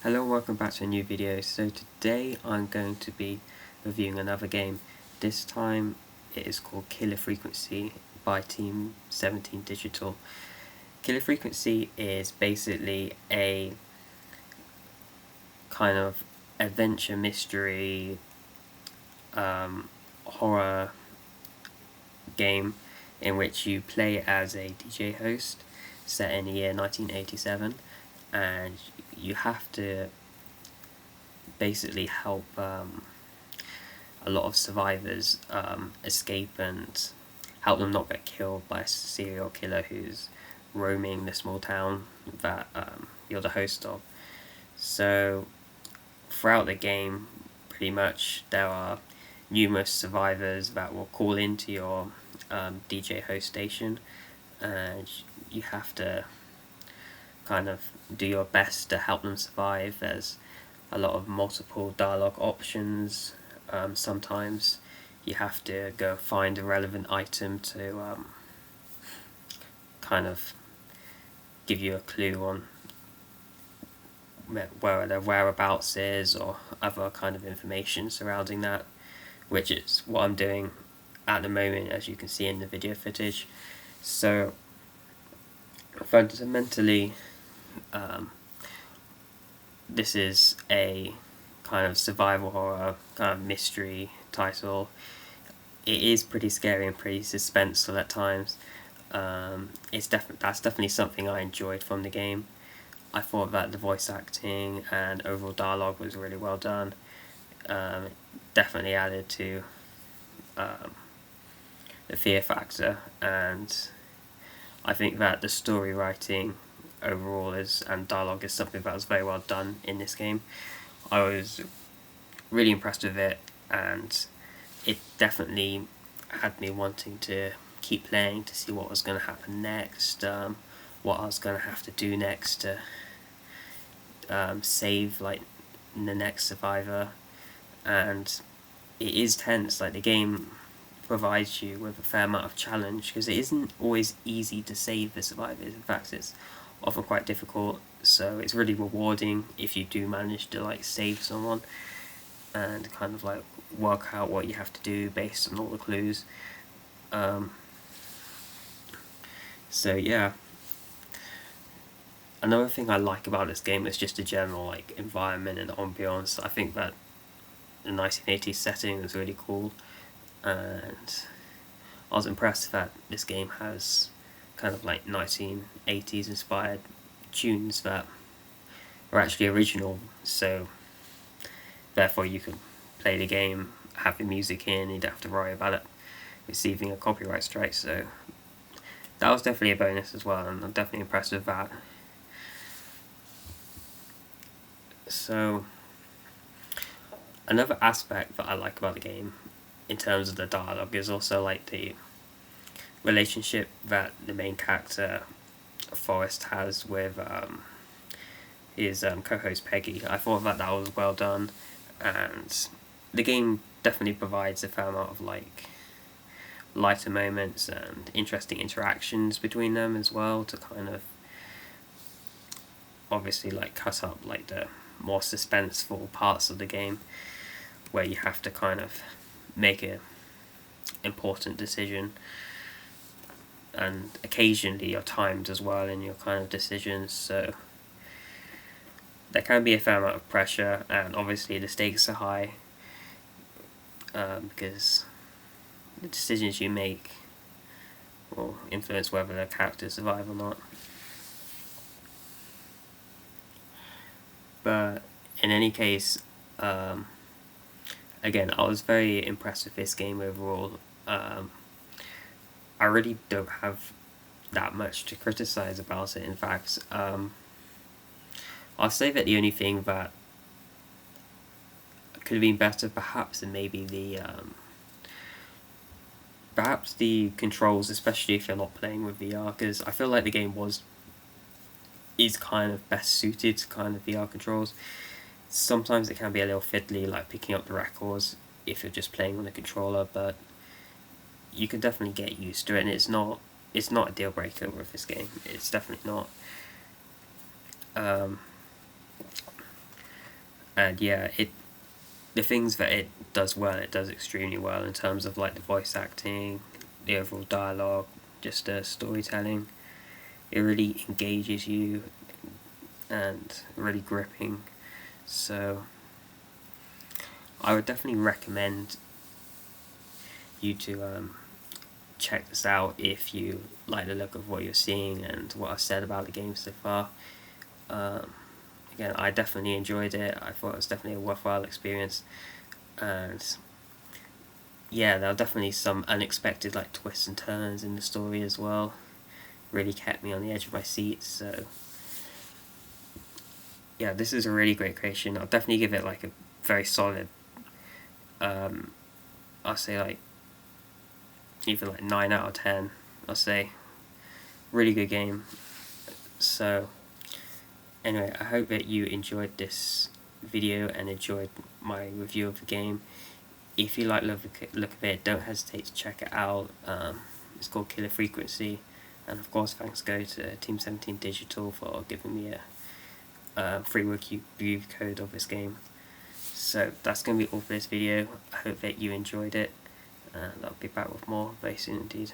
Hello, welcome back to a new video. So today I'm going to be reviewing another game. This time it is called Killer Frequency by Team 17 Digital. Killer Frequency is basically a kind of adventure mystery horror game in which you play as a DJ host set in the year 1987, and you have to basically help a lot of survivors escape and help them not get killed by a serial killer who's roaming the small town that you're the host of. So throughout the game, pretty much there are numerous survivors that will call into your DJ host station, and you have to kind of do your best to help them survive. There's a lot of multiple dialogue options. Sometimes you have to go find a relevant item to kind of give you a clue on where their whereabouts is or other kind of information surrounding that, which is what I'm doing at the moment, as you can see in the video footage. So fundamentally, this is a kind of survival horror kind of mystery title. It is pretty scary and pretty suspenseful at times. That's definitely something I enjoyed from the game. I thought that the voice acting and overall dialogue was really well done. It definitely added to the fear factor, and I think that the story writing overall and dialogue is something that was very well done in this game. I was really impressed with it, and it definitely had me wanting to keep playing to see what was going to happen next, what I was going to have to do next to save like the next survivor. And it is tense. Like, the game provides you with a fair amount of challenge because it isn't always easy to save the survivors. In fact, it's often quite difficult, so it's really rewarding if you do manage to like save someone and kind of like work out what you have to do based on all the clues. So yeah, another thing I like about this game is just the general like environment and ambiance. I think that the 1980s setting is really cool, and I was impressed that this game has kind of like 1980s inspired tunes that are actually original, so therefore you can play the game, have the music in, you don't have to worry about it receiving a copyright strike. So that was definitely a bonus as well, and I'm definitely impressed with that. So another aspect that I like about the game in terms of the dialogue is also like the relationship that the main character Forrest has with his co-host Peggy. I thought that was well done, and the game definitely provides a fair amount of like lighter moments and interesting interactions between them as well, to kind of obviously like cut up like the more suspenseful parts of the game where you have to kind of make a important decision, and occasionally you're timed as well in your kind of decisions, so there can be a fair amount of pressure, and obviously the stakes are high because the decisions you make will influence whether the characters survive or not. But in any case, again, I was very impressed with this game overall. I really don't have that much to criticize about it. In fact, I'll say that the only thing that could have been better perhaps, and maybe perhaps the controls, especially if you're not playing with VR, because I feel like the game is kind of best suited to kind of VR controls. Sometimes it can be a little fiddly, like picking up the records if you're just playing on a controller, but you can definitely get used to it, and it's not a deal breaker with this game. It's definitely not. And yeah, the things that it does well, it does extremely well in terms of like the voice acting, the overall dialogue, just the storytelling. It really engages you and really gripping. So I would definitely recommend you to check this out if you like the look of what you're seeing and what I've said about the game so far. Again, I definitely enjoyed it. I thought it was definitely a worthwhile experience, and yeah, there are definitely some unexpected like twists and turns in the story as well. Really kept me on the edge of my seat. So yeah, this is a really great creation. I'll definitely give it like a very solid. I'll say like even like 9 out of 10. I'll say really good game. So anyway, I hope that you enjoyed this video and enjoyed my review of the game. If you like the look of it, don't hesitate to check it out. It's called Killer Frequency, and of course thanks go to Team 17 Digital for giving me a free review code of this game. So that's going to be all for this video. I hope that you enjoyed it, and I'll be back with more very soon indeed.